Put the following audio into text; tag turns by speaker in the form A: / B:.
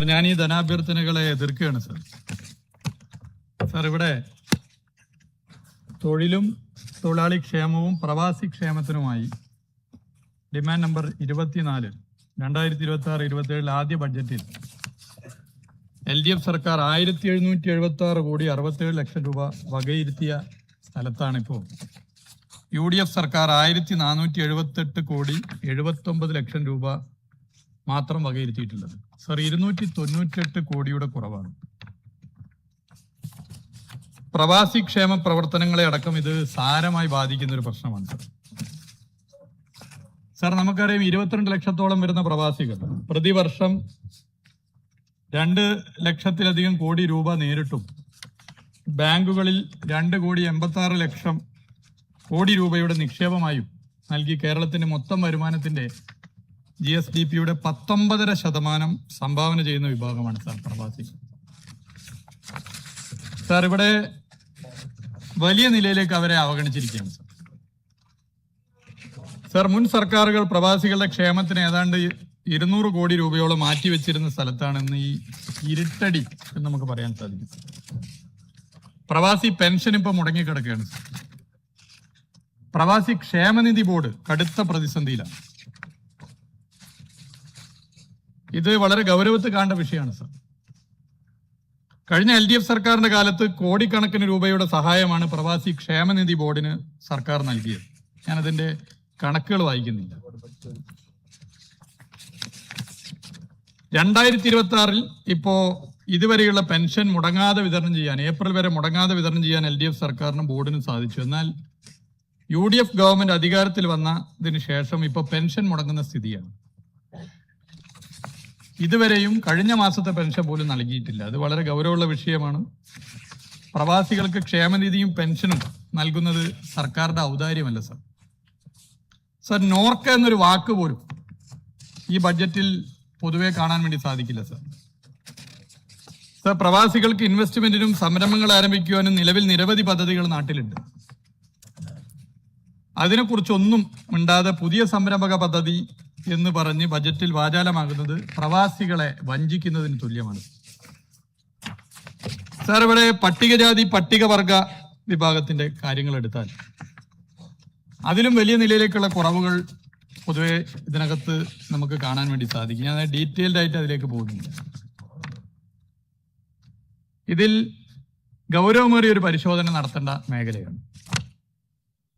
A: Sir, ഞാൻ ഈ ധനാഭ്യർത്ഥനകളെ എതിർക്കുകയാണ് sir. Sir, ഇവിടെ തൊഴിലും തൊഴിലാളി ക്ഷേമവും പ്രവാസി ക്ഷേമത്തിനുമായി ഡിമാൻഡ് നമ്പർ 24 2026-27 ആദ്യ ബഡ്ജറ്റിൽ LDF സർക്കാർ 1776 കോടി 67 ലക്ഷം രൂപ വകയിരുത്തിയ സ്ഥലത്താണിപ്പോൾ UDF സർക്കാർ 1478 കോടി 79 ലക്ഷം രൂപ മാത്രം വകയിരുത്തിയിട്ടുള്ളത്. സർ, 298 കോടിയുടെ കുറവാണ്. പ്രവാസി ക്ഷേമ പ്രവർത്തനങ്ങളെ അടക്കം ഇത് സാരമായി ബാധിക്കുന്ന ഒരു പ്രശ്നമാണ് സർ. സാർ, നമുക്കറിയാം 22 ലക്ഷത്തോളം വരുന്ന പ്രവാസികൾ പ്രതിവർഷം 2 ലക്ഷത്തിലധികം കോടി രൂപ നേരിട്ടും ബാങ്കുകളിൽ 2,86,00,000 കോടി രൂപയുടെ നിക്ഷേപമായും നൽകി കേരളത്തിന്റെ മൊത്തം വരുമാനത്തിന്റെ GSDPയുടെ 19% സംഭാവന ചെയ്യുന്ന വിഭാഗമാണ് സാർ പ്രവാസി. സാർ, ഇവിടെ വലിയ നിലയിലേക്ക് അവരെ അവഗണിച്ചിരിക്കുകയാണ് സാർ. സാർ, മുൻ സർക്കാരുകൾ പ്രവാസികളുടെ ക്ഷേമത്തിന് ഏതാണ്ട് 200 കോടി രൂപയോളം മാറ്റിവെച്ചിരുന്ന സ്ഥലത്താണെന്ന് ഈ ഇരുട്ടടി എന്ന് നമുക്ക് പറയാൻ സാധിക്കും. പ്രവാസി പെൻഷൻ ഇപ്പൊ മുടങ്ങിക്കിടക്കുകയാണ് സാർ. പ്രവാസി ക്ഷേമനിധി ബോർഡ് കടുത്ത പ്രതിസന്ധിയിലാണ്. ഇത് വളരെ ഗൗരവത്തിൽ കാണേണ്ട വിഷയമാണ് സാർ. കഴിഞ്ഞ LDF സർക്കാരിന്റെ കാലത്ത് കോടിക്കണക്കിന് രൂപയുടെ സഹായമാണ് പ്രവാസി ക്ഷേമനിധി ബോർഡിന് സർക്കാർ നൽകിയത്. ഞാനതിന്റെ കണക്കുകൾ വായിക്കുന്നില്ല. 2026 ഇപ്പോ ഇതുവരെയുള്ള പെൻഷൻ മുടങ്ങാതെ വിതരണം ചെയ്യാൻ, ഏപ്രിൽ വരെ മുടങ്ങാതെ വിതരണം ചെയ്യാൻ LDF സർക്കാരിനും ബോർഡിനും സാധിച്ചു. എന്നാൽ UDF ഗവൺമെന്റ് അധികാരത്തിൽ വന്നതിന് ശേഷം ഇപ്പോൾ പെൻഷൻ മുടങ്ങുന്ന സ്ഥിതിയാണ്. ഇതുവരെയും കഴിഞ്ഞ മാസത്തെ പെൻഷൻ പോലും നൽകിയിട്ടില്ല. അത് വളരെ ഗൗരവമുള്ള വിഷയമാണ്. പ്രവാസികൾക്ക് ക്ഷേമനിധിയും പെൻഷനും നൽകുന്നത് സർക്കാരിന്റെ ഔദാര്യമല്ല സർ. സർ, നോർക്ക എന്നൊരു വാക്ക് പോലും ഈ ബഡ്ജറ്റിൽ പൊതുവെ കാണാൻ വേണ്ടി സാധിക്കില്ല സർ. സർ, പ്രവാസികൾക്ക് ഇൻവെസ്റ്റ്മെന്റിനും സംരംഭങ്ങൾ ആരംഭിക്കുവാനും നിലവിൽ നിരവധി പദ്ധതികൾ നാട്ടിലുണ്ട്. അതിനെക്കുറിച്ചൊന്നും മിണ്ടാതെ പുതിയ സംരംഭക പദ്ധതി എന്ന് പറഞ്ഞ് ബജറ്റിൽ വാചാലമാകുന്നത് പ്രവാസികളെ വഞ്ചിക്കുന്നതിന് തുല്യമാണ്. സാർ, ഇവിടെ പട്ടികജാതി പട്ടികവർഗ വിഭാഗത്തിന്റെ കാര്യങ്ങൾ എടുത്താൽ അതിലും വലിയ നിലയിലേക്കുള്ള കുറവുകൾ പൊതുവെ ഇതിനകത്ത് നമുക്ക് കാണാൻ വേണ്ടി സാധിക്കും. ഞാൻ ഡീറ്റെയിൽഡ് ആയിട്ട് അതിലേക്ക് പോകുന്നില്ല. ഇതിൽ ഗൗരവമേറിയ ഒരു പരിശോധന നടത്തേണ്ട മേഖലയാണ്.